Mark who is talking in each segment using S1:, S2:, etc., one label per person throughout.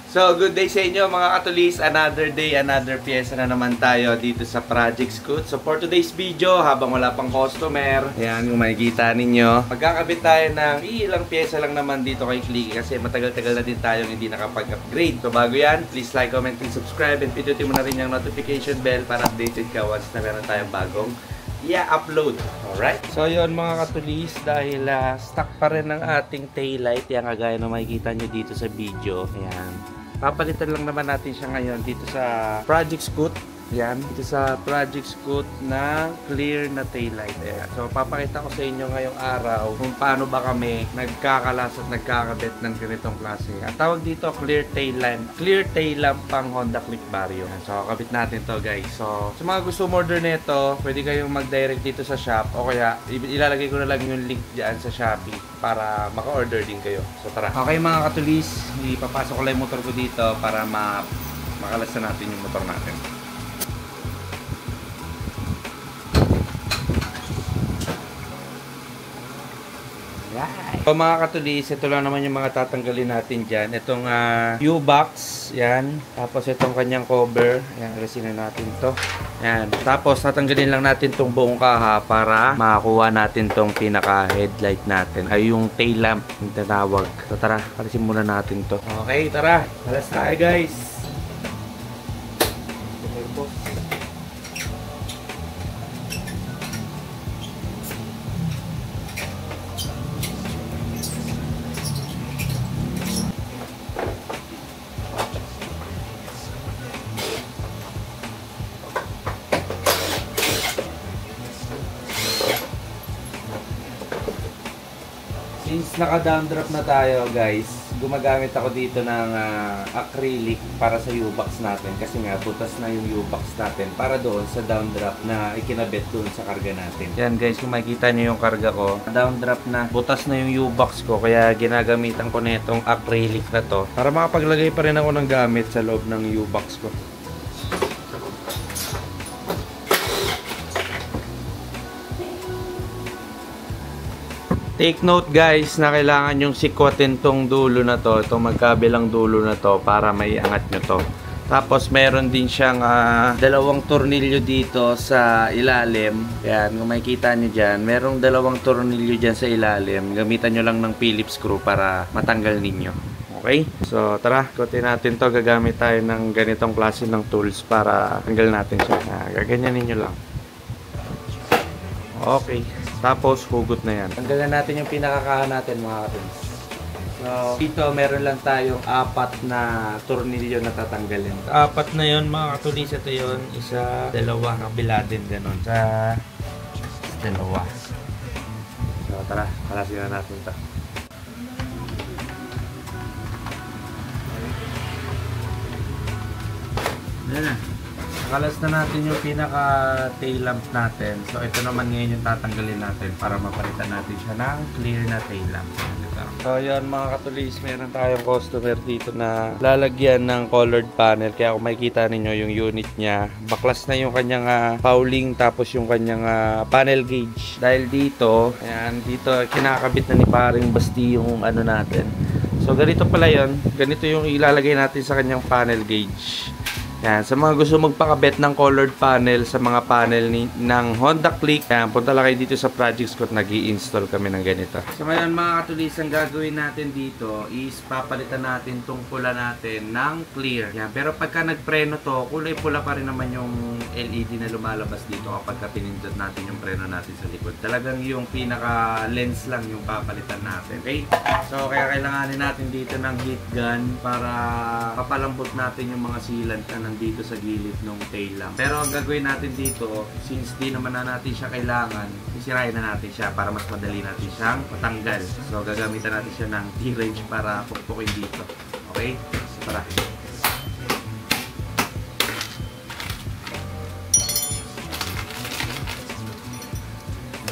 S1: So, good day sa inyo mga katulis. Another day, another pyesa na naman tayo dito sa Project Scoot. So, for today's video, habang wala pang customer, ayan, kung makikita ninyo, magkakabit tayo ng ilang pyesa lang naman dito kay Clicky kasi matagal-tagal na din tayong hindi nakapag-upgrade. So, bago yan, please like, comment, and subscribe, and pindutin mo na rin yung notification bell para updated ka once na meron tayong bagong i-upload. Alright? So, yun mga katulis, dahil stuck pa rin ang ating taillight, yan kagaya na makikita nyo dito sa video. Ayan. Papalitan lang naman natin siya ngayon dito sa Project Scoot. Yan, dito sa Project Scoot na clear na taillight. Ayan. So, papakita ko sa inyo ngayong araw kung paano ba kami nagkakalas at nagkakabit ng ganitong klase. At tawag dito, clear tail lamp pang Honda Click Vario. So, kakabit natin to guys. So, sa mga gusto order nito, pwede kayong mag-direct dito sa shop o kaya ilalagay ko na lang yung link dyan sa Shopee para maka-order din kayo. So, tara. Okay mga katulis, ipapasok ko lang yung motor ko dito para makalas na natin yung motor natin. So mga katulis, ito lang naman yung mga tatanggalin natin dyan. Itong U-box, yan. Tapos itong kanyang cover, yan, alisin na natin to. Yan. Tapos tatanggalin lang natin tong buong kaha para makakuha natin tong pinaka headlight natin. Ay yung tail lamp, yung tinawag. So tara, alisin muna natin to. Okay, tara. Alas tayo guys. Since naka-down drop na tayo guys, gumagamit ako dito ng acrylic para sa U-box natin kasi nga butas na yung U-box natin para doon sa down drop na ikinabit doon sa karga natin. Yan guys, kung makikita nyo yung karga ko, down drop na, butas na yung U-box ko kaya ginagamitan ko na itong acrylic na to para makapaglagay pa rin ako ng gamit sa loob ng U-box ko. Take note guys na kailangan yung sikwatin tong dulo na to, itong magkabilang dulo na to para may angat nyo to. Tapos meron din siyang dalawang tornilyo dito sa ilalim. Yan, kung makikita nyo dyan, merong dalawang tornilyo dyan sa ilalim. Gamitan nyo lang ng Phillips screw para matanggal ninyo. Okay? So tara, ikutin natin to. Gagamit tayo ng ganitong klase ng tools para tanggal natin siya. Gaganyanin nyo lang. Okay. Tapos, hugot na yan. Tanggalan natin yung pinakakahan natin mga katulis. So, dito meron lang tayong 4 na tornilyo na tatanggalin. 4 na yun mga katulis. Ito yun. Isa, dalawa. Kabila din ganun. Dalawa. So, tara. Kalasin na natin ito. Ayan na. Nakalas na natin yung pinaka tail lamp natin. So ito naman ngayon yung tatanggalin natin para mapalitan natin siya ng clear na tail lamp. So yun mga katulis, meron tayong customer dito na lalagyan ng colored panel. Kaya kung makikita ninyo yung unit niya, baklas na yung kanyang fouling tapos yung kanyang panel gauge. Dahil dito, ayan, dito kinakabit na ni paring Basti yung ano natin. So ganito pala yun. Ganito yung ilalagay natin sa kanyang panel gauge. Yan, sa mga gusto magpakabit ng colored panel sa mga panel ng Honda Click, yan, punta lang kayo dito sa Project Scoot, nag-i-install kami ng ganito. So ngayon mga katulis, ang gagawin natin dito is papalitan natin tong pula natin ng clear. Yan, pero pagka nagpreno to, kulay pula pa rin naman yung LED na lumalabas dito kapag pinindot natin yung preno natin sa likod. Talagang yung pinaka lens lang yung papalitan natin. Okay? So kaya kailanganin natin dito ng heat gun para papalambot natin yung mga sealant na dito sa gilid ng tail lamp. Pero ang gagawin natin dito, since di naman na natin siya kailangan, isirahin na natin siya para mas madali natin siyang matanggal. So gagamitan natin siya ng T-wrench para pukpukin dito. Okay? So tara.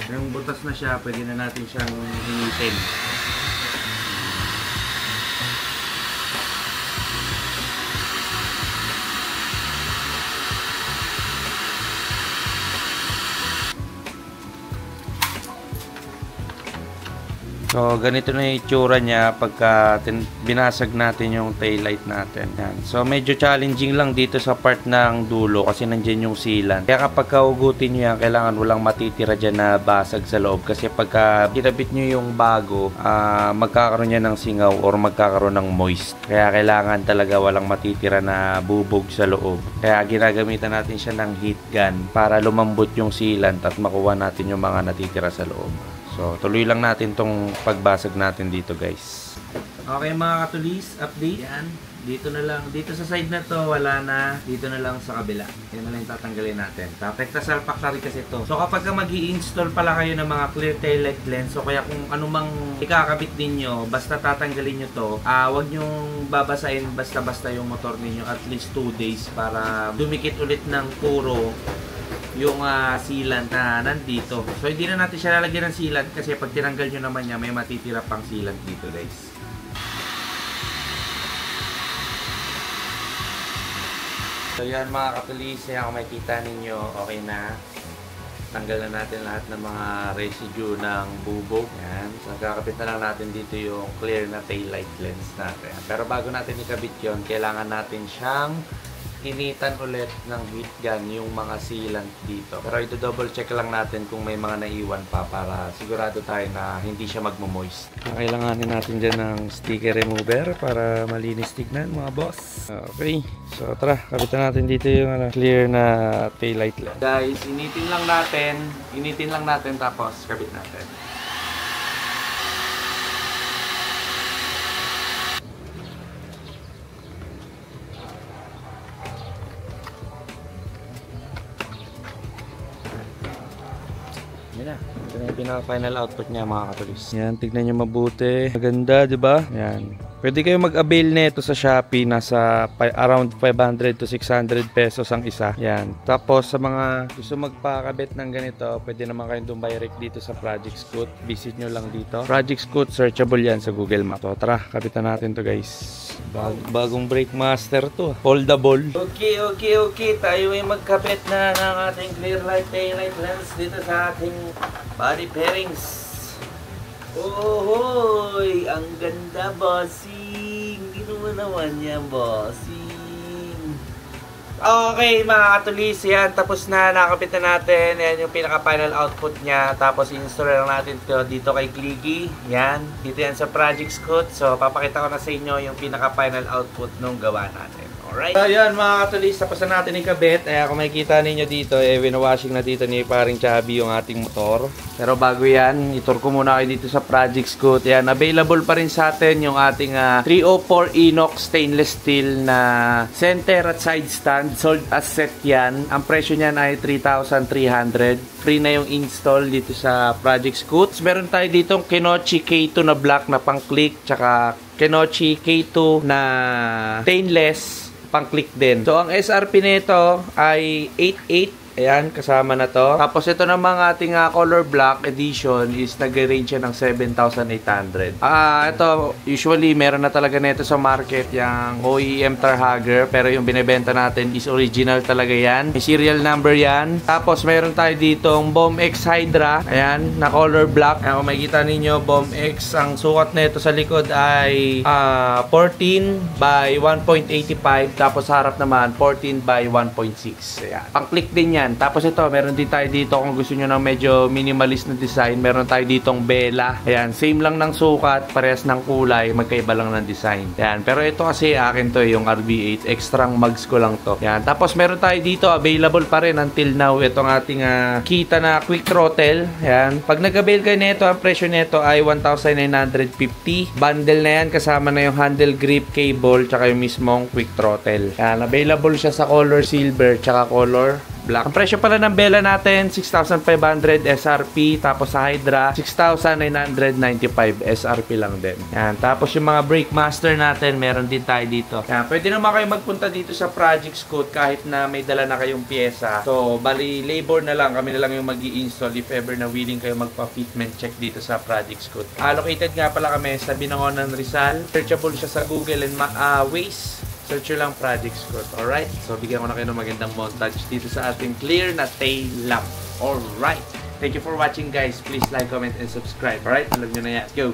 S1: Yung butas na siya, pwede na natin siyang hinitin. So, ganito na yung itsura niya pagka binasag natin yung taillight natin. Yan. So, medyo challenging lang dito sa part ng dulo kasi nandiyan yung sealant. Kaya kapag kaugutin nyo yan, kailangan walang matitira dyan na basag sa loob. Kasi pagka kinabit nyo yung bago, magkakaroon yan ng singaw or magkakaroon ng moist. Kaya kailangan talaga walang matitira na bubog sa loob. Kaya ginagamitan natin siya ng heat gun para lumambot yung sealant at makuha natin yung mga natitira sa loob. So, tuloy lang natin tong pagbasag natin dito, guys. Okay mga katulis, update. Yan. Dito na lang. Dito sa side na to, wala na. Dito na lang sa kabila. Yan na lang yung tatanggalin natin. Tekta salpak na rin kasi to. So, kapag mag-i-install pala kayo ng mga clear taillight lens, so kaya kung anumang ikakabit ninyo, basta tatanggalin nyo to, wag nyong babasahin basta-basta yung motor ninyo at least 2 days para dumikit ulit ng puro yung sealant na nandito. So, hindi na natin siya lalagyan ng sealant kasi pag tinanggal nyo naman niya, may matitira pang sealant dito, guys. So, yan mga katulis. Kaya kung makikita ninyo, okay na. Tanggal na natin lahat ng mga residue ng bubog. Yan. So, kakabit na lang natin dito yung clear na taillight lens natin. Pero bago natin ikabit yun, kailangan natin siyang initan ulit ng heat gun yung mga sealant dito. Pero ito double check lang natin kung may mga naiwan pa para sigurado tayo na hindi siya magmo-moist. Kailanganin natin dyan ng sticker remover para malinis tignan mga boss. Okay. So tara, kapitan natin dito yung clear na taillight lens. Guys, initin lang natin tapos kabit natin. Yan na. Ito na yung pinaka-final output niya mga katulis. Yan, tignan nyo mabuti. Maganda, di ba? Yan. Pwede kayo mag-avail nito sa Shopee. Nasa around 500 to 600 pesos ang isa. Yan. Tapos sa mga gusto magpakabit ng ganito, pwede naman kayong dumdirect dito sa Project Scoot. Visit nyo lang dito. Project Scoot, searchable yan sa Google Maps. So tara, kapitan natin to guys. Bagong brake master to. Foldable. Okay. Tayo ay magkabit na ng ating clear light taillight lens dito sa ating body pairings. Ohoy! Ang ganda, bossing! Ginawa naman yan, bossing! Okay, mga katulis, yan. Tapos na, nakakabit na natin. Yan yung pinaka-final output niya. Tapos, install lang natin ito dito kay Clicky. Yan. Dito yan sa Project Scoot. So, papakita ko na sa inyo yung pinaka-final output nung gawa natin. Alright. So, yan mga katulis, tapos na natin ikabit. Kung makikita ninyo dito, winawashing na dito ni paring Chubby yung ating motor. Pero bago yan, itur ko muna kayo dito sa Project Scoot. Yan, available pa rin sa atin yung ating 304 inox stainless steel na center at side stand. Sold as set yan. Ang presyo niyan ay 3,300. Free na yung install dito sa Project Scoot. Meron tayo ditong Kenochi K2 na black na pang-click, tsaka Kenochi K2 na stainless pang-click din. So, ang SRP nito ay 88. Ayan, kasama na to. Tapos, ito namang ating color black edition is nag-range siya ng 7,800. Ito, usually, meron na talaga nito sa market yung OEM Tarhager. Pero yung binibenta natin is original talaga yan. May serial number yan. Tapos, meron tayo ditong Bomb X Hydra. Ayan, na color black. Ayan, kung makikita ninyo, Bomb X, ang sukat nito sa likod ay 14 by 1.85. Tapos, harap naman, 14 by 1.6. Ayan. Pang-click din yan. Tapos ito, meron din tayo dito kung gusto nyo ng medyo minimalist na design. Meron tayo ditong Bella. Ayan, same lang ng sukat, parehas ng kulay, magkaiba lang ng design. Ayan, pero ito kasi akin to yung RB8. Extrang mugs ko lang to. Ayan, tapos meron tayo dito, available pa rin until now, itong ating Kita na quick throttle. Ayan, pag nag-avail kayo nito, ang presyo nito ay 1,950. Bundle na yan, kasama na yung handle grip cable, tsaka yung mismong quick throttle. Ayan, available siya sa color silver, tsaka color black. Ang presyo pala ng Bella natin, 6,500 SRP. Tapos sa Hydra, 6,995 SRP lang din. Yan. Tapos yung mga brake master natin, meron din tayo dito. Yan. Pwede naman kayo magpunta dito sa Project Scoot kahit na may dala na kayong pyesa. So, bali, labor na lang. Kami na lang yung mag-i-install if ever na willing kayo magpa-fitment check dito sa Project Scoot. Located nga pala kami sa Binangonan, Rizal. Searchable siya sa Google and Waze. Search nyo lang Project Scoot. Alright? So, bigyan ko na kayo ng magandang montage dito sa ating clear na tail lamp. Alright! Thank you for watching guys. Please like, comment, and subscribe. Alright? Alam nyo na yan. Go!